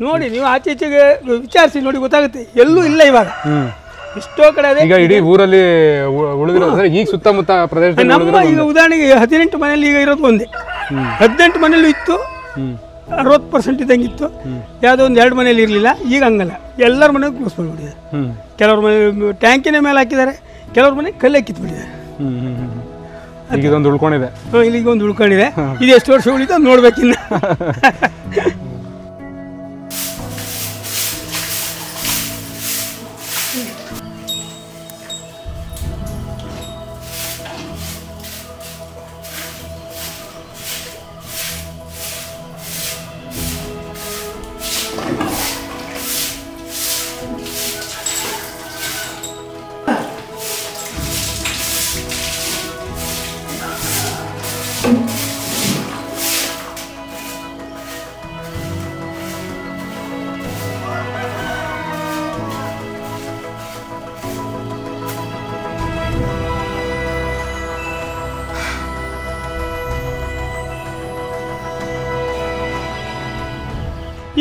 ನೋಡಿ ನೀವು ಆಚೆಚೆಗೆ ವಿಚಾರಿಸಿ ನೋಡಿ ಗೊತ್ತಾಗುತ್ತೆ, ಎಲ್ಲೂ ಇಲ್ಲ ಇವಾಗ. ಎಷ್ಟೋ ಕಡೆ ಅದೇ. ಈಗ ಇಡೀ ಊರಲ್ಲಿ ಉಳಿದಿರೋದ್ರೆ ಈಗ ಸುತ್ತಮುತ್ತ ಪ್ರದೇಶದಲ್ಲಿ ನಮ್ಮ ಈಗ ಉದಾಹರಣೆಗೆ 18 ಮನೆಯಲ್ಲಿ ಈಗ ಇರೋದು ಒಂದೇ. 18 ಮನೆಯಲ್ಲೂ ಇತ್ತು, 60% ಇದ್ದಂಗಿತ್ತು. ಯಾವುದೋ ಒಂದು 2 ಮನೆಯಲ್ಲಿ ಇರಲಿಲ್ಲ. ಈಗ ಹಂಗಲ್ಲ, ಎಲ್ಲರ ಮನೆಗೂ ಕೂರಿಸ್ಬಿಟ್ಟಿದ್ದಾರೆ. ಕೆಲವ್ರ ಮನೆ ಟ್ಯಾಂಕಿನ ಮೇಲೆ ಹಾಕಿದ್ದಾರೆ, ಕೆಲವ್ರ ಮನೆ ಕಲ್ಲೆ ಕಿತ್ಬಿಟ್ಟಿದ್ದಾರೆ. ಈಗ ಇದೊಂದು ಉಳ್ಕೊಂಡಿದೆ. ಇಲ್ಲಿಗೆ ಒಂದು ಉಳ್ಕೊಂಡಿದೆ. ಇದು ಎಷ್ಟು ವರ್ಷ ಉಳಿತು ನೋಡ್ಬೇಕಿನ್ನ.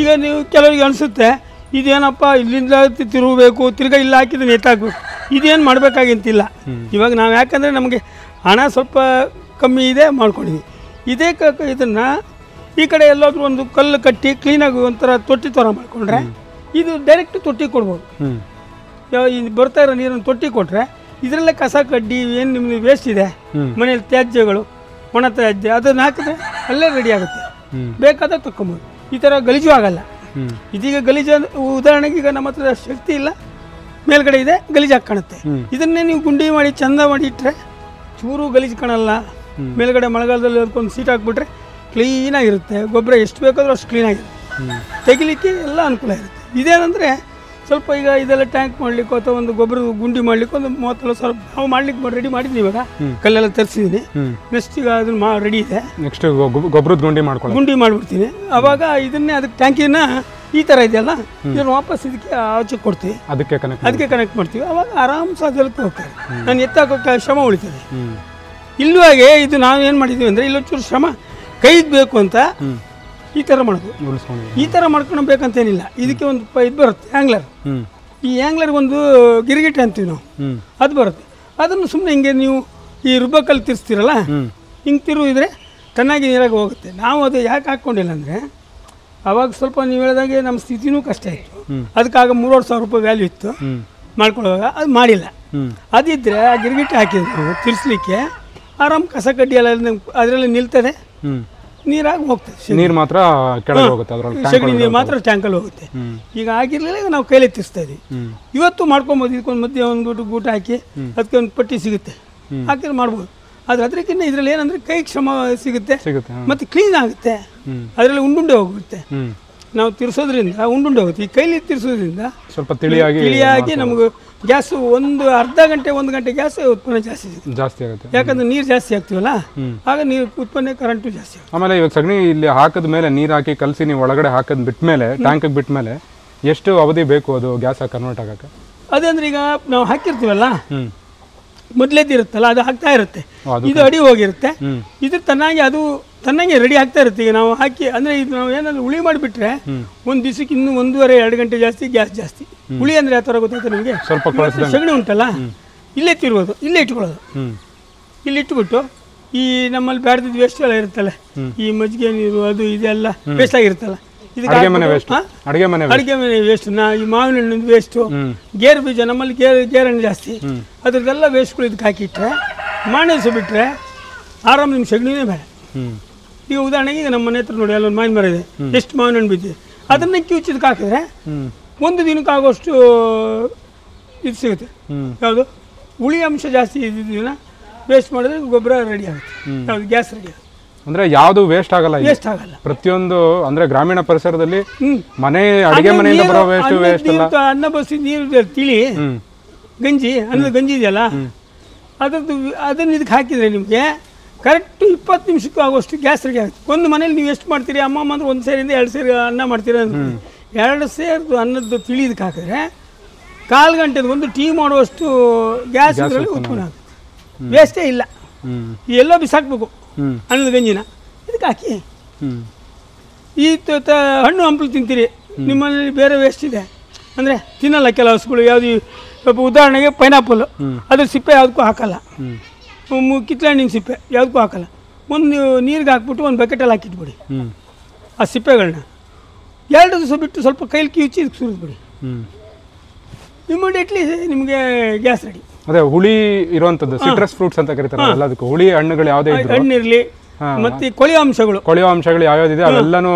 ಈಗ ನೀವು ಕೆಲವರಿಗೆ ಅನಿಸುತ್ತೆ ಇದೇನಪ್ಪ ಇಲ್ಲಿಂದ ತಿರುಗಬೇಕು, ತಿರ್ಗಾ ಇಲ್ಲ ಹಾಕಿದ್ರೆ ಎತ್ತಾಕಬೇಕು, ಇದೇನು ಮಾಡಬೇಕಾಗಿಂತಿಲ್ಲ. ಇವಾಗ ನಾವು ಯಾಕಂದರೆ ನಮಗೆ ಹಣ ಸ್ವಲ್ಪ ಕಮ್ಮಿ ಇದೆ ಮಾಡ್ಕೊಂಡಿದ್ವಿ. ಇದೇ ಇದನ್ನು ಈ ಕಡೆ ಎಲ್ಲಾದರೂ ಒಂದು ಕಲ್ಲು ಕಟ್ಟಿ ಕ್ಲೀನಾಗಿ ಒಂಥರ ತೊಟ್ಟಿ ಥರ ಮಾಡಿಕೊಂಡ್ರೆ ಇದು ಡೈರೆಕ್ಟ್ ತೊಟ್ಟಿ ಕೊಡ್ಬೋದು. ಇದು ಬರ್ತಾ ಇರೋ ನೀರನ್ನು ತೊಟ್ಟಿ ಕೊಟ್ಟರೆ ಇದರಲ್ಲೇ ಕಸ ಕಡ್ಡಿ ಏನು ನಿಮಗೆ ವೇಸ್ಟ್ ಇದೆ ಮನೇಲಿ ತ್ಯಾಜ್ಯಗಳು, ಒಣ ತ್ಯಾಜ್ಯ ಅದನ್ನು ಹಾಕಿದ್ರೆ ಅಲ್ಲೇ ರೆಡಿ ಆಗುತ್ತೆ. ಬೇಕಾದಾಗ ತಕ್ಕೊಬೋದು. ಈ ಥರ ಗಲೀಜು ಆಗಲ್ಲ. ಇದೀಗ ಗಲೀಜು ಉದಾಹರಣೆಗೆ ಈಗ ನಮ್ಮ ಹತ್ರ ಶಕ್ತಿ ಇಲ್ಲ, ಮೇಲ್ಗಡೆ ಇದೆ, ಗಲೀಜಾಗಿ ಕಾಣುತ್ತೆ. ಇದನ್ನೇ ನೀವು ಗುಂಡಿ ಮಾಡಿ ಚಂದ ಮಾಡಿ ಇಟ್ಟರೆ ಚೂರು ಗಲೀಜು ಕಾಣಲ್ಲ. ಮೇಲ್ಗಡೆ ಮಳೆಗಾಲದಲ್ಲಿ ಅದಕ್ಕೊಂದು ಸೀಟ್ ಹಾಕ್ಬಿಟ್ರೆ ಕ್ಲೀನಾಗಿರುತ್ತೆ. ಗೊಬ್ಬರ ಎಷ್ಟು ಬೇಕಾದರೂ ಅಷ್ಟು ಕ್ಲೀನಾಗಿರುತ್ತೆ, ತೆಗಿಲಿಕ್ಕೆ ಎಲ್ಲ ಅನುಕೂಲ ಇರುತ್ತೆ. ಇದೇನಂದರೆ ಸ್ವಲ್ಪ ಈಗ ಇದೆಲ್ಲ ಟ್ಯಾಂಕ್ ಮಾಡಲಿಕ್ಕೆ ಅಥವಾ ಒಂದು ಗೊಬ್ಬರದ ಗುಂಡಿ ಮಾಡಲಿಕ್ಕೆ ಒಂದು 30 ಸ್ವಲ್ಪ ನಾವು ಮಾಡ್ಲಿಕ್ಕೆ ರೆಡಿ ಮಾಡಿದ್ವಿ. ಇವಾಗ ಕಲ್ಲೆಲ್ಲ ತರಿಸಿದ್ದೀನಿ. ನೆಕ್ಸ್ಟ್ ಈಗ ಅದನ್ನು ರೆಡಿ ಇದೆ. ನೆಕ್ಸ್ಟ್ ಗೊಬ್ಬರದ ಗುಂಡಿ ಮಾಡಿಬಿಡ್ತೀನಿ. ಅವಾಗ ಇದನ್ನೇ ಅದಕ್ಕೆ ಟ್ಯಾಂಕಿನ ಈ ಥರ ಇದೆಯಲ್ಲ, ಇದನ್ನು ವಾಪಸ್ ಇದಕ್ಕೆ ಆಚೆ ಕೊಡ್ತೀವಿ, ಅದಕ್ಕೆ ಕನೆಕ್ಟ್ ಮಾಡ್ತೀವಿ. ಅವಾಗ ಆರಾಮ್ ಸಾಧ್ಯಕ್ಕೆ ಹೋಗ್ತಾರೆ. ನಾನು ಎತ್ತಾಕೋಕ್ಕೆ ಶ್ರಮ ಉಳಿತದೆ. ಇಲ್ಲವಾಗೆ ಇದು ನಾವು ಏನು ಮಾಡಿದ್ದೀವಿ ಅಂದರೆ ಇಲ್ಲೊಂಚೂರು ಶ್ರಮ ಕೈಗೆ ಬೇಕು ಅಂತ ಈ ಥರ ಮಾಡೋದು. ಈ ಥರ ಮಾಡ್ಕೊಳ್ಬೇಕಂತೇನಿಲ್ಲ. ಇದಕ್ಕೆ ಒಂದು ಇದು ಬರುತ್ತೆ ಆ್ಯಂಗ್ಲರ್. ಈ ಆ್ಯಂಗ್ಲರ್ಗೆ ಒಂದು ಗಿರಿಗಿಟ್ಟೆ ಅಂತೀವಿ ನಾವು, ಅದು ಬರುತ್ತೆ. ಅದನ್ನು ಸುಮ್ಮನೆ ಹಿಂಗೆ ನೀವು ಈ ರುಬ್ಬಕಲ್ಲಿ ತಿರ್ಸ್ತೀರಲ್ಲ, ಹಿಂಗೆ ತಿರುಗಿದ್ರೆ ಚೆನ್ನಾಗಿ ನೀರಾಗಿ ಹೋಗುತ್ತೆ. ನಾವು ಅದು ಯಾಕೆ ಹಾಕ್ಕೊಂಡಿಲ್ಲ ಅಂದರೆ ಅವಾಗ ಸ್ವಲ್ಪ ನೀವು ಹೇಳಿದಾಗೆ ನಮ್ಮ ಸ್ಥಿತಿನೂ ಕಷ್ಟ ಇತ್ತು. ಅದಕ್ಕಾಗ 3,000 ರೂಪಾಯಿ ವ್ಯಾಲ್ಯೂ ಇತ್ತು ಮಾಡ್ಕೊಳ್ಳುವಾಗ. ಅದು ಮಾಡಿಲ್ಲ. ಅದಿದ್ದರೆ ಆ ಗಿರಿಗಿಟ್ಟೆ ಹಾಕಿದ್ರು ತಿರ್ಸ್ಲಿಕ್ಕೆ ಆರಾಮ್ ಕಸ ಕಡ್ಡಿ ಎಲ್ಲ ಅದರಲ್ಲಿ ನಿಲ್ತದೆ, ನೀರಾಗಿ ಹೋಗ್ತದೆ. ನೀರು ಮಾತ್ರ ಕೆಳಗೆ ಹೋಗುತ್ತೆ, ಸಗಣಿ ನೀರು ಮಾತ್ರ ಟ್ಯಾಂಕಲ್ಲಿ ಹೋಗುತ್ತೆ. ಈಗ ಆಗಿರಲಿಲ್ಲ, ಈಗ ನಾವು ಕೈಲಿ ತಿರ್ಸ್ತಾ ಇದ್ದೀವಿ. ಇವತ್ತು ಮಾಡ್ಕೊಬೋದು. ಇದಕ್ಕೊಂದು ಮಧ್ಯೆ ಒಂದು ಗೂಟ ಹಾಕಿ ಅದಕ್ಕೆ ಒಂದು ಪಟ್ಟಿ ಸಿಗುತ್ತೆ, ಹಾಕಿದ್ರೆ ಮಾಡ್ಬೋದು. ಆದರೆ ಅದಕ್ಕಿಂತ ಇದರಲ್ಲಿ ಏನಂದರೆ ಕೈಗೆ ಶ್ರಮ ಸಿಗುತ್ತೆ ಮತ್ತು ಕ್ಲೀನ್ ಆಗುತ್ತೆ. ಅದರಲ್ಲಿ ಉಂಡುಂಡೆ ಹೋಗುತ್ತೆ. ನಾವು ತಿರ್ಸೋದ್ರಿಂದ ಉಂಡುಂಡೆ ಹೋಗುತ್ತೆ. ಈ ಕೈಲಿ ತಿರ್ಸೋದ್ರಿಂದ ಸ್ವಲ್ಪ ತಿಳಿಯಾಗಿ ನಮಗೆ ಗ್ಯಾಸ್ ಒಂದು ಅರ್ಧ ಗಂಟೆ 1 ಗಂಟೆ ಗ್ಯಾಸ್ ಉತ್ಪನ್ನ ಜಾಸ್ತಿ ಆಗುತ್ತೆ. ಯಾಕಂದ್ರೆ ನೀರು ಜಾಸ್ತಿ ಹಾಕ್ತೀವಲ್ಲ, ಆಗ ನೀರು ಉತ್ಪನ್ನ ಕರೆಂಟು ಜಾಸ್ತಿ ಆಗುತ್ತೆ. ಆಮೇಲೆ ಇವಾಗ ಸಗಣಿ ಇಲ್ಲಿ ಹಾಕಿದ ಮೇಲೆ ನೀರು ಹಾಕಿ ಕಲಸಿ ನೀವು ಒಳಗಡೆ ಹಾಕಿದ್ ಬಿಟ್ಮೇಲೆ ಟ್ಯಾಂಕಿಗೆ ಬಿಟ್ಮೇಲೆ ಎಷ್ಟು ಅವಧಿ ಬೇಕು ಅದು ಗ್ಯಾಸ್ ಕನ್ವರ್ಟ್ ಆಗಕ್ಕೆ? ಅದಂದ್ರೆ ಈಗ ನಾವು ಹಾಕಿರ್ತೀವಲ್ಲ, ಮೊದಲೇದಿರುತ್ತಲ್ಲ ಅದು ಆಗ್ತಾ ಇರುತ್ತೆ. ಇದು ಅಡಿ ಹೋಗಿರುತ್ತೆ. ಇದು ತನ್ನಾಗಿ ರೆಡಿ ಆಗ್ತಾ ಇರುತ್ತೆ. ಈಗ ನಾವು ಹಾಕಿ ಅಂದರೆ ಇದು ನಾವು ಏನಾದ್ರು ಹುಳಿ ಮಾಡಿಬಿಟ್ರೆ ಒಂದು ದಿವಸಕ್ಕೆ ಇನ್ನೂ 1.5-2 ಗಂಟೆ ಜಾಸ್ತಿ ಗ್ಯಾಸ್ ಜಾಸ್ತಿ. ಹುಳಿ ಅಂದರೆ ಯಾವ ಥರ ಗೊತ್ತಾಯ್ತು ನಿಮಗೆ? ಸ್ವಲ್ಪ ಸಗಣಿ ಉಂಟಲ್ಲ, ಇಲ್ಲೇ ತಿರುಗೋದು, ಇಲ್ಲೇ ಇಟ್ಕೊಳ್ಳೋದು. ಇಲ್ಲಿ ಇಟ್ಬಿಟ್ಟು ಈ ನಮ್ಮಲ್ಲಿ ಬ್ಯಾಡ್ದಿದ್ದು ವೇಸ್ಟ್ ಎಲ್ಲ ಇರುತ್ತಲ್ಲ, ಈ ಮಜ್ಜಿಗೆ ನೀರು ಅದು ಇದೆಲ್ಲ ವೇಸ್ಟ್ ಆಗಿರುತ್ತಲ್ಲ, ಅಡುಗೆ ಮನೆ ವೇಸ್ಟ್, ಈ ಮಾವಿನ ಹಣ್ಣಿನ ವೇಸ್ಟು, ಗೇರು ಬೀಜ, ನಮ್ಮಲ್ಲಿ ಗೇರಣ್ಣು ಜಾಸ್ತಿ, ಅದ್ರದ್ದೆಲ್ಲ ವೇಸ್ಟ್ಗಳು ಇದಕ್ಕೆ ಹಾಕಿಟ್ರೆ ಮಾಣಿಸು ಬಿಟ್ಟರೆ ಆರಾಮ್ ನಿಮ್ಮ ಸಗಣಿನೇ ಬೇಡ. ಈಗ ಉದಾಹರಣೆಗೆ ಈಗ ನಮ್ಮ ಮನೆ ಹತ್ರ ನೋಡಿ ಅಲ್ಲೊಂದು ಮಾವಿನ ಮರ ಇದೆ, ಎಷ್ಟು ಮಾವಿನ ಹಣ್ಣು ಬಿದ್ದಿದೆ, ಅದನ್ನ ಕಿವುಚಿದಕ್ಕೆ ಹಾಕಿದ್ರೆ 1 ದಿನಕ್ಕೆ ಆಗೋಷ್ಟು ಇದು ಸಿಗುತ್ತೆ. ಯಾವುದು ಹುಳಿ ಅಂಶ ಜಾಸ್ತಿ ಇದ್ದಿದ್ದನ್ನ ವೇಸ್ಟ್ ಮಾಡಿದ್ರೆ ಗೊಬ್ಬರ ರೆಡಿ ಆಗುತ್ತೆ, ಯಾವುದು ಗ್ಯಾಸ್ ರೆಡಿ ಆಗುತ್ತೆ. ಅಂದ್ರೆ ಯಾವುದು ವೇಸ್ಟ್ ಆಗಲ್ಲ. ಪ್ರತಿಯೊಂದು ಅಂದ್ರೆ ಗ್ರಾಮೀಣ ಪರಿಸರದಲ್ಲಿ ಮನೆ ಅಡಿಗೆ ಮನೆಯಿಂದ ಬರೋ ವೇಸ್ಟ್ ಎಲ್ಲ, ಅನ್ನ ಬಸಿ ನೀರು ತಿಳಿ ಗಂಜಿ, ಅನ್ನದ ಗಂಜಿ ಇದೆಯಲ್ಲ, ಅದನ್ನು ಇದಕ್ಕೆ ಹಾಕಿದರೆ ನಿಮಗೆ ಕರೆಕ್ಟ್ 20 ನಿಮಿಷಕ್ಕೂ ಆಗೋಷ್ಟು ಗ್ಯಾಸ್ ರೆಡಿ ಆಗುತ್ತೆ. ಒಂದು ಮನೇಲಿ ನೀವು ಎಷ್ಟು ಮಾಡ್ತೀರಿ? ಅಮ್ಮಮ್ಮ ಅಂದ್ರೆ 1 ಸೇರಿಂದ 2 ಸೇರು ಅನ್ನ ಮಾಡ್ತೀರ ಅಂದ್ರೆ 2 ಸೇರು ಅನ್ನದ್ದು ತಿಳಿ ಇದಕ್ಕೆ ಹಾಕಿದ್ರೆ 1/4 ಗಂಟೆದು ಒಂದು ಟೀ ಮಾಡುವಷ್ಟು ಗ್ಯಾಸ್ ಇದರಲ್ಲಿ ಉತ್ಪನ್ನ ಆಗುತ್ತೆ. ವೇಸ್ಟೇ ಇಲ್ಲ. ಎಲ್ಲೋ ಬಿಸಾಕ್ಬೇಕು ಅನ್ನದ ಗಂಜಿನ ಇದಕ್ಕೆ ಹಾಕಿ. ಈ ಹಣ್ಣು ಹಂಪಲು ತಿಂತೀರಿ, ನಿಮ್ಮಲ್ಲಿ ಬೇರೆ ವೇಸ್ಟ್ ಇದೆ ಅಂದರೆ ತಿನ್ನಲ್ಲ ಕೆಲವು ಹಸುಗಳು ಯಾವುದು ಸ್ವಲ್ಪ ಉದಾಹರಣೆಗೆ ಪೈನಾಪಲ್ ಅದ್ರ ಸಿಪ್ಪೆ ಯಾವುದಕ್ಕೂ ಹಾಕಲ್ಲ, ಕಿತ್ಲೆಹಣ್ಣಿನ ಸಿಪ್ಪೆ ಯಾವುದಕ್ಕೂ ಹಾಕಲ್ಲ. ಒಂದು ನೀರಿಗೆ ಹಾಕ್ಬಿಟ್ಟು ಒಂದು ಬಕೆಟಲ್ಲಿ ಹಾಕಿಟ್ಬಿಡಿ ಆ ಸಿಪ್ಪೆಗಳನ್ನ. 2 ದಿವಸ ಬಿಟ್ಟು ಸ್ವಲ್ಪ ಕೈಲಿ ಕಿವುಚಿ ಇದಕ್ಕೆ ಸುರಿದ್ಬಿಡಿ, ಇಮಿಡಿಯೇಟ್ಲಿ ನಿಮಗೆ ಗ್ಯಾಸ್ ರೆಡಿ. ಅದೇ ಹುಳಿ ಇರುವಂಥದ್ದು ಸಿಟ್ರಸ್ ಫ್ರೂಟ್ಸ್ ಅಂತ ಕರೀತಾರೆ ಎಲ್ಲದಕ್ಕೂ. ಹುಳಿ ಹಣ್ಣುಗಳು ಯಾವುದೇ ಹಣ್ಣಿರಲಿ ಮತ್ತೆ ಕೊಳೆಯೋ ಅಂಶಗಳು ಯಾವ್ಯಾವ್ದಿದೆ ಅವೆಲ್ಲನೂ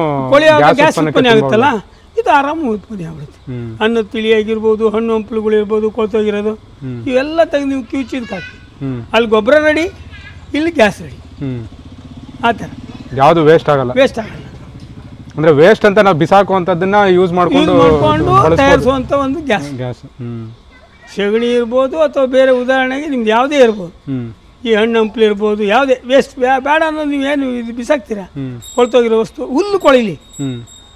ಗ್ಯಾಸ್ ಉತ್ಪನ್ನ ಆಗುತ್ತಲ್ಲ, ಇದು ಆರಾಮ ಉತ್ಪತ್ತಿ ಆಗ್ಬಿಡುತ್ತೆ. ಹಣ್ಣು ತಿಳಿಯಾಗಿರ್ಬೋದು, ಹಣ್ಣು ಹಂಪಲುಗಳು ಇರ್ಬೋದು, ಕೊಳ್ತೋಗಿರೋದು ಇವೆಲ್ಲ ತೆಗೆದು ನೀವು ಕಿವುಚಿದಕ್ಕೆ ಹಾಕಿ, ಅಲ್ಲಿ ಗೊಬ್ಬರ ರೆಡಿ, ಇಲ್ಲಿ ಗ್ಯಾಸ್ ರೆಡಿ. ಆ ಥರ ಯಾವುದು ವೇಸ್ಟ್ ಆಗಲ್ಲ. ಅಂದ್ರೆ ವೇಸ್ಟ್ ಅಂತ ನಾವು ಬಿಸಾಕುವಂಥದ್ದನ್ನ ಯೂಸ್ ಮಾಡ್ಕೊಂಡು ತಯಾರಿಸುವಂಥ ಒಂದು ಗ್ಯಾಸ್. ಸಗಣಿ ಇರ್ಬೋದು ಅಥವಾ ಬೇರೆ ಉದಾಹರಣೆಗೆ ನಿಮ್ದು ಯಾವುದೇ ಇರ್ಬೋದು, ಈ ಹಣ್ಣು ಹಂಪಲು ಇರ್ಬೋದು, ಯಾವುದೇ ವೇಸ್ಟ್ ಬೇಡ ಅನ್ನೋದು ನೀವೇನು ಇದು ಬಿಸಾಕ್ತೀರಾ, ಕೊಳ್ತೋಗಿರೋ ವಸ್ತು. ಹುಲ್ಲು ಕೊಳಿಲಿ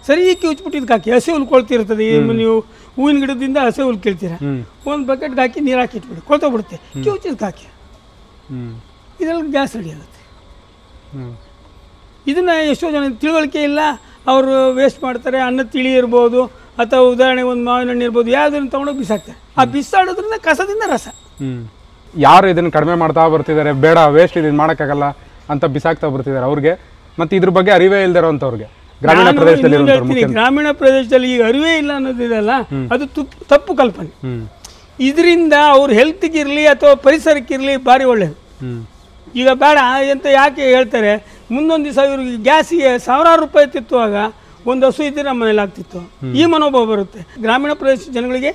ಸರಿ ಕಿವುಚ್ಬಿಟ್ಟು ಇದಕ್ಕೆ ಹಾಕಿ. ಹಸಿ ಹುಲ್ಲು ಕೊಳ್ತಿರ್ತದೆ, ನೀವು ಹೂವಿನ ಗಿಡದಿಂದ ಹಸಿ ಹುಲ್ಲು ಕೀಳ್ತೀರಾ, ಒಂದು ಬಕೆಟ್ಗೆ ಹಾಕಿ ನೀರು ಹಾಕಿ ಇಟ್ಬಿಡಿ, ಕೊಳ್ತೋಗ್ಬಿಡುತ್ತೆ. ಕಿವುಚಿದಕ್ಕೆ ಹಾಕಿ, ಇದೆಲ್ಲ ಗ್ಯಾಸ್ ರೆಡಿ ಆಗುತ್ತೆ. ಇದನ್ನು ಎಷ್ಟೋ ಜನ ತಿಳುವಳಿಕೆ ಇಲ್ಲ, ಅವರು ವೇಸ್ಟ್ ಮಾಡ್ತಾರೆ. ಅನ್ನ ತಿಳಿ ಇರ್ಬೋದು ಅಥವಾ ಉದಾಹರಣೆಗೆ ಒಂದು ಮಾವಿನ ಹಣ್ಣು ಇರ್ಬೋದು, ಯಾವುದನ್ನು ತೊಗೊಂಡೋಗಿ ಬಿಸಾಕ್ತಾರೆ. ಆ ಬಿಸಾಡೋದ್ರಿಂದ ಕಸದಿಂದ ರಸ. ಯಾರು ಇದನ್ನು ಕಡಿಮೆ ಮಾಡ್ತಾ ಬರ್ತಿದ್ದಾರೆ, ಬೇಡ ವೇಸ್ಟ್ ಇದನ್ನು ಮಾಡೋಕ್ಕಾಗಲ್ಲ ಅಂತ ಬಿಸಾಕ್ತಾ ಬರ್ತಿದ್ದಾರೆ ಅವ್ರಿಗೆ, ಮತ್ತು ಇದ್ರ ಬಗ್ಗೆ ಅರಿವೇ ಇಲ್ದಿರೋಂಥವ್ರಿಗೆ ಗ್ರಾಮೀಣ ಪ್ರದೇಶದಲ್ಲಿ. ಗ್ರಾಮೀಣ ಪ್ರದೇಶದಲ್ಲಿ ಈಗ ಅರಿವೇ ಇಲ್ಲ ಅನ್ನೋದಿದೆಯಲ್ಲ, ಅದು ತಪ್ಪು ಕಲ್ಪನೆ. ಇದರಿಂದ ಅವ್ರ ಹೆಲ್ತ್ಗಿರಲಿ ಅಥವಾ ಪರಿಸರಕ್ಕಿರಲಿ ಭಾರಿ ಒಳ್ಳೆಯದು. ಈಗ ಬೇಡ ಅಂತ ಯಾಕೆ ಹೇಳ್ತಾರೆ, ಮುಂದೊಂದು ದಿವಸ ಇವ್ರಿಗೆ ಗ್ಯಾಸಿಗೆ ಸಾವಿರಾರು ರೂಪಾಯಿ ತಿತ್ತುವಾಗ ಒಂದು ಹಸು ಇದ್ದರೆ ನಮ್ಮ ಮನೇಲಿ ಆಗ್ತಿತ್ತು, ಈ ಮನೋಭಾವ ಬರುತ್ತೆ. ಗ್ರಾಮೀಣ ಪ್ರದೇಶ ಜನಗಳಿಗೆ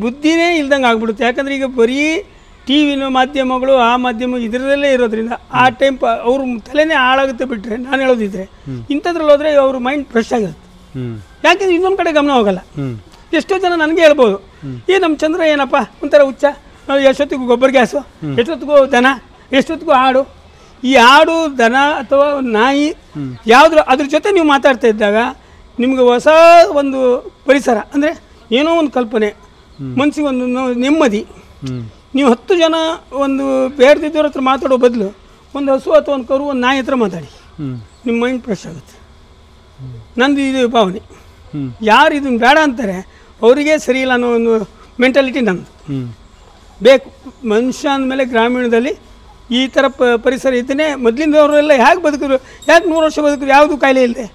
ಬುದ್ಧಿನೇ ಇಲ್ದಂಗೆ ಆಗ್ಬಿಡುತ್ತೆ. ಯಾಕಂದರೆ ಈಗ ಬರೀ ಟಿ ವಿನ ಮಾಧ್ಯಮಗಳು, ಆ ಮಾಧ್ಯಮ ಇದರಲ್ಲೇ ಇರೋದ್ರಿಂದ ಆ ಟೈಮ್ ಅವ್ರ ತಲೆನೇ ಹಾಳಾಗುತ್ತೆ. ಬಿಟ್ಟರೆ ನಾನು ಹೇಳೋದಿದ್ರೆ ಇಂಥದ್ರಲ್ಲಿ ಹೋದರೆ ಅವ್ರ ಮೈಂಡ್ ಫ್ರೆಶ್ ಆಗಿರುತ್ತೆ. ಯಾಕೆಂದ್ರೆ ಇನ್ನೊಂದು ಕಡೆ ಗಮನ ಹೋಗಲ್ಲ. ಎಷ್ಟೋ ಜನ ನನಗೆ ಹೇಳ್ಬೋದು, ನಮ್ಮ ಚಂದ್ರ ಏನಪ್ಪ ಒಂಥರ ಹುಚ್ಚ, ಎಷ್ಟೊತ್ತಿಗೂ ಗೊಬ್ಬರ ಗ್ಯಾಸು, ಎಷ್ಟೊತ್ತಿಗೂ ದನ, ಎಷ್ಟೊತ್ತಿಗೂ ಆಡು. ಈ ಆಡು, ದನ ಅಥವಾ ನಾಯಿ ಯಾವುದ್ರ ಅದ್ರ ಜೊತೆ ನೀವು ಮಾತಾಡ್ತಾ ಇದ್ದಾಗ ನಿಮ್ಗೆ ಹೊಸ ಒಂದು ಪರಿಸರ ಅಂದರೆ ಏನೋ ಒಂದು ಕಲ್ಪನೆ, ಮನಸ್ಸಿಗೆ ಒಂದು ನೆಮ್ಮದಿ. ನೀವು 10 ಜನ ಒಂದು ಬೇಡದಿದ್ದವ್ರ ಹತ್ರ ಮಾತಾಡೋ ಬದಲು ಒಂದು ಹಸು ಅಥವಾ ಒಂದು ಕರು, ಒಂದು ನಾಯಿ ಹತ್ರ ಮಾತಾಡಿ, ನಿಮ್ಮ ಮೈಂಡ್ ಫ್ರೆಶ್ ಆಗುತ್ತೆ. ನಂದು ಇದು ಭಾವನೆ. ಯಾರು ಇದನ್ನು ಬೇಡ ಅಂತಾರೆ ಅವರಿಗೆ ಸರಿ ಇಲ್ಲ ಅನ್ನೋ ಒಂದು ಮೆಂಟಾಲಿಟಿ ನಂದು. ಬೇಕು ಮನುಷ್ಯ ಅಂದಮೇಲೆ ಗ್ರಾಮೀಣದಲ್ಲಿ ಈ ಥರ ಪರಿಸರ ಇದ್ದನೇ. ಮೊದಲಿಂದವರೆಲ್ಲ ಹೇಗೆ ಬದುಕಿದ್ರು, ಯಾಕೆ 100 ವರ್ಷ ಬದುಕಿದ್ರು, ಯಾವುದು ಕಾಯಿಲೆ ಇಲ್ಲದೆ.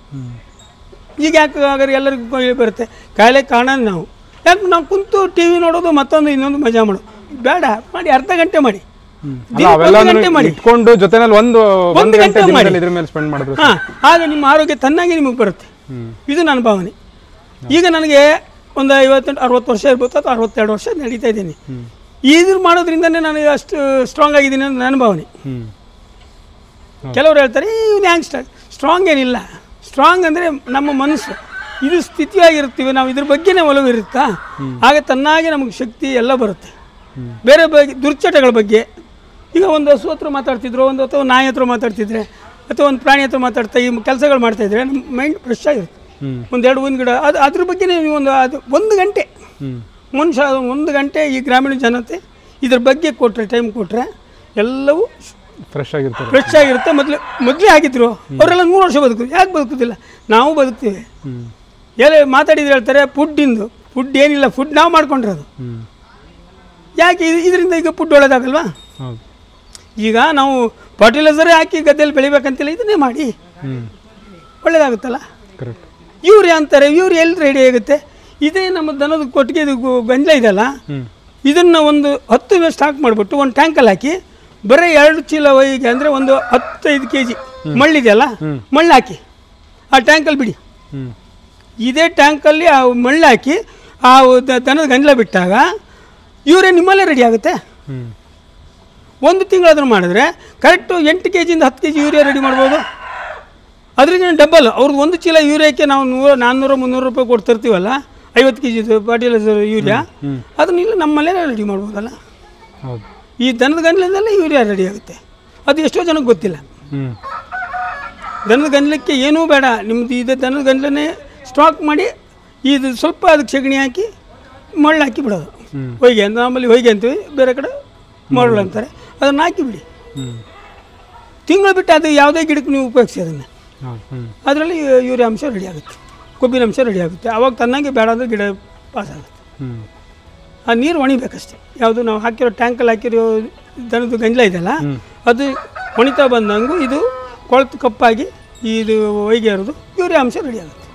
ಈಗ ಯಾಕೆ ಹಾಗಾದ್ರೆ ಎಲ್ಲರಿಗೂ ಕಾಯಿಲೆ ಬರುತ್ತೆ? ಕಾಯಿಲೆ ಕಾರಣ ನಾವು. ಯಾಕೆ ನಾವು ಕುಂತು ಟಿ ವಿ ನೋಡೋದು, ಮತ್ತೊಂದು ಇನ್ನೊಂದು ಮಜಾ ಮಾಡೋದು ಬೇಡ. ಮಾಡಿ ಅರ್ಧ ಗಂಟೆ ಮಾಡಿ, ಗಂಟೆ ಮಾಡಿ, ಒಂದು ಗಂಟೆ ಮಾಡಿ. ಆಗ ನಿಮ್ಮ ಆರೋಗ್ಯ ತನ್ನಾಗಿ ನಿಮಗೆ ಬರುತ್ತೆ. ಇದು ನನ್ನ ಭಾವನೆ. ಈಗ ನನಗೆ ಒಂದು 58-60 ವರ್ಷ ಇರ್ಬೋದು, ಅಥವಾ 62 ವರ್ಷ ನಡೀತಾ ಇದ್ದೀನಿ. ಇದ್ರ ಮಾಡೋದ್ರಿಂದನೇ ನಾನು ಅಷ್ಟು ಸ್ಟ್ರಾಂಗ್ ಆಗಿದ್ದೀನಿ ಅಂತ ನನ್ನ ಭಾವನೆ. ಕೆಲವರು ಹೇಳ್ತಾರೆ ಇವ್ನು ಹ್ಯಾಂಗ್ ಸ್ಟ್ರಾಂಗ್ ಏನಿಲ್ಲ. ಸ್ಟ್ರಾಂಗ್ ಅಂದರೆ ನಮ್ಮ ಮನಸ್ಸು ಇದು ಸ್ಥಿತಿಯಾಗಿರ್ತೀವಿ ನಾವು, ಇದ್ರ ಬಗ್ಗೆನೇ ಒಲವು ಇರುತ್ತಾ, ಆಗ ತನ್ನಾಗೆ ನಮಗೆ ಶಕ್ತಿ ಎಲ್ಲ ಬರುತ್ತೆ. ಬೇರೆ ಬಗ್ಗೆ ದುರ್ಚಟಗಳ ಬಗ್ಗೆ ಈಗ ಒಂದು ಹಸು ಹತ್ರ ಮಾತಾಡ್ತಿದ್ರು, ಒಂದು ಅಥವಾ ನಾಯಿ ಹತ್ರ ಮಾತಾಡ್ತಿದ್ರೆ, ಅಥವಾ ಒಂದು ಪ್ರಾಣಿ ಹತ್ರ ಮಾತಾಡ್ತಾ ಈ ಕೆಲಸಗಳು ಮಾಡ್ತಾಯಿದ್ರೆ ನಮ್ಮ ಮೈಂಡ್ ಫ್ರೆಶ್ ಆಗಿರುತ್ತೆ. 1-2 ಹೂವಿನ ಗಿಡ ಅದ್ರ ಬಗ್ಗೆನೇ ನೀವು ಒಂದು ಗಂಟೆ ಮನುಷ್ಯ 1 ಗಂಟೆ ಈ ಗ್ರಾಮೀಣ ಜನತೆ ಇದ್ರ ಬಗ್ಗೆ ಕೊಟ್ಟರೆ, ಟೈಮ್ ಕೊಟ್ಟರೆ ಎಲ್ಲವೂ ಫ್ರೆಶ್ ಆಗಿರುತ್ತೆ. ಮೊದಲೇ ಆಗಿದ್ರು ಅವರೆಲ್ಲ 100 ವರ್ಷ ಬದುಕಿದ್ರು. ಯಾಕೆ ಬದುಕೋದಿಲ್ಲ? ನಾವು ಬದುಕ್ತೀವಿ. ಎಲ್ಲ ಮಾತಾಡಿದ್ರೆ ಹೇಳ್ತಾರೆ ಫುಡ್ ಏನಿಲ್ಲ, ಫುಡ್ ನಾವು ಮಾಡ್ಕೊಂಡಿರೋದು. ಯಾಕೆ ಇದರಿಂದ ಈಗ ಫುಡ್ ಒಳ್ಳೇದಾಗಲ್ವಾ? ಈಗ ನಾವು ಫರ್ಟಿಲೈಸರೇ ಹಾಕಿ ಗದ್ದೆಯಲ್ಲಿ ಬೆಳಿಬೇಕಂತಿಲ್ಲ, ಇದನ್ನೇ ಮಾಡಿ ಒಳ್ಳೇದಾಗುತ್ತಲ್ಲ. ಯೂರಿಯಾ ಅಂತಾರೆ, ಯೂರಿಯಾ ಎಲ್ಲಿ ರೆಡಿ ಆಗುತ್ತೆ? ಇದೇ ನಮ್ಮ ದನದ ಕೊಟ್ಟಿಗೆ ಗಂಜಲ ಇದೆಯಲ್ಲ, ಇದನ್ನು ಒಂದು 10 ದಿನ ಸ್ಟಾಕ್ ಮಾಡಿಬಿಟ್ಟು ಒಂದು ಟ್ಯಾಂಕಲ್ಲಿ ಹಾಕಿ ಬರೀ 2 ಚೀಲ ಒಯ್ಯಿಗೆ ಅಂದರೆ ಒಂದು 15 kg ಮಳ್ಳಿದೆಯಲ್ಲ, ಮಳ್ಳು ಹಾಕಿ ಆ ಟ್ಯಾಂಕಲ್ಲಿ ಬಿಡಿ. ಇದೇ ಟ್ಯಾಂಕಲ್ಲಿ ಆ ಮಳ್ಳು ಹಾಕಿ ಆ ದನದ ಗಂಜಲ ಬಿಟ್ಟಾಗ ಯೂರಿಯಾ ನಿಮ್ಮಲ್ಲೇ ರೆಡಿ ಆಗುತ್ತೆ. 1 ತಿಂಗಳಾದ್ರೂ ಮಾಡಿದ್ರೆ ಕರೆಕ್ಟು 8 kg-ಯಿಂದ 10 kg ಯೂರಿಯಾ ರೆಡಿ ಮಾಡ್ಬೋದು. ಅದರಿಂದ ಡಬಲ್ ಅವ್ರದ್ದು 1 ಚೀಲ ಯೂರಿಯಾಕ್ಕೆ ನಾವು 400-300 ರೂಪಾಯಿ ಕೊಡ್ತಿರ್ತೀವಲ್ಲ, 50 kg ಫರ್ಟಿಲೈಸರ್ ಯೂರಿಯಾ, ಅದನ್ನ ಇಲ್ಲ ನಮ್ಮಲ್ಲೇ ರೆಡಿ ಮಾಡ್ಬೋದಲ್ಲ. ಈ ದನದ ಗಂಜಲದಲ್ಲೇ ಯೂರಿಯಾ ರೆಡಿ ಆಗುತ್ತೆ. ಅದು ಎಷ್ಟೋ ಜನಕ್ಕೆ ಗೊತ್ತಿಲ್ಲ. ದನದ ಗಂಜಲಕ್ಕೆ ಏನೂ ಬೇಡ, ನಿಮ್ಮದು ಇದೆ ದನದ ಗಂಜಲನೇ ಸ್ಟಾಕ್ ಮಾಡಿ ಇದು ಸ್ವಲ್ಪ ಅದಕ್ಕೆ ಸಗಣಿ ಹಾಕಿ ಮಳ್ಳು ಹಾಕಿ ಬಿಡೋದು. ಹೊಯ್ಗೆ ಅಂತ ನಮ್ಮಲ್ಲಿ ಹೊಯ್ಗೆ ಅಂತೀವಿ, ಬೇರೆ ಕಡೆ ಮರಳು ಅಂತಾರೆ. ಅದನ್ನು ಹಾಕಿಬಿಡಿ, ತಿಂಗಳು ಬಿಟ್ಟು ಅದು ಯಾವುದೇ ಗಿಡಕ್ಕೆ ನೀವು ಉಪಯೋಗಿಸಿ ಅದನ್ನು, ಅದರಲ್ಲಿ ಯೂರಿಯಾ ಅಂಶ ರೆಡಿ ಆಗುತ್ತೆ. ಕೊಬ್ಬಿನಾಂಶ ರೆಡಿ ಆಗುತ್ತೆ. ಆವಾಗ ತನ್ನಾಗೆ ಬೇಡ ಅಂದರೆ ಗಿಡ ಪಾಸ್ ಆಗುತ್ತೆ. ಆ ನೀರು ಒಣಿಬೇಕಷ್ಟೆ. ಯಾವುದು ನಾವು ಹಾಕಿರೋ ಟ್ಯಾಂಕಲ್ಲಿ ಹಾಕಿರೋ ದನದ ಗಂಜಲ ಇದೆಯಲ್ಲ ಅದು ಒಣಿತಾ ಬಂದಂಗೂ ಇದು ಕೊಳೆತು ಕಪ್ಪಾಗಿ ಇದು ಹೊಯ್ಗೆ ಇರೋದು ಯೂರಿಯಾ ಅಂಶ ರೆಡಿ ಆಗುತ್ತೆ.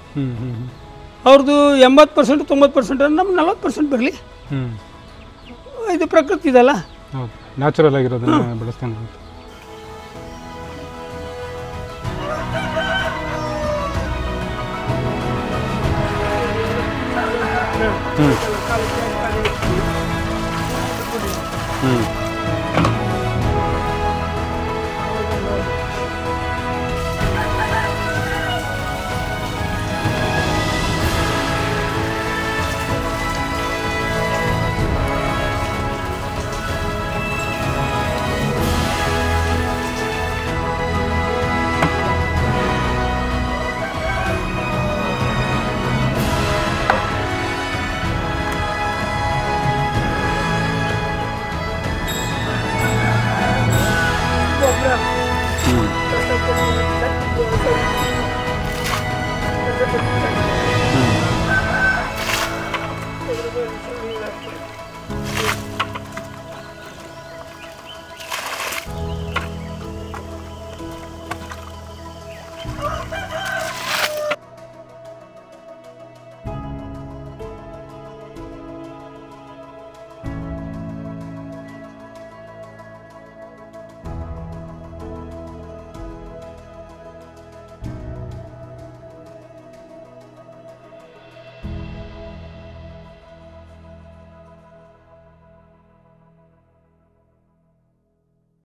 ಅವ್ರದ್ದು 80% 90% ನಮ್ಗೆ 40% ಬರಲಿ. ಇದು ಪ್ರಕೃತಿ ಇದಲ್ಲ, ನ್ಯಾಚುರಲ್ ಆಗಿರೋದನ್ನ ಬೆಳೆಸ್ತಾನೆ.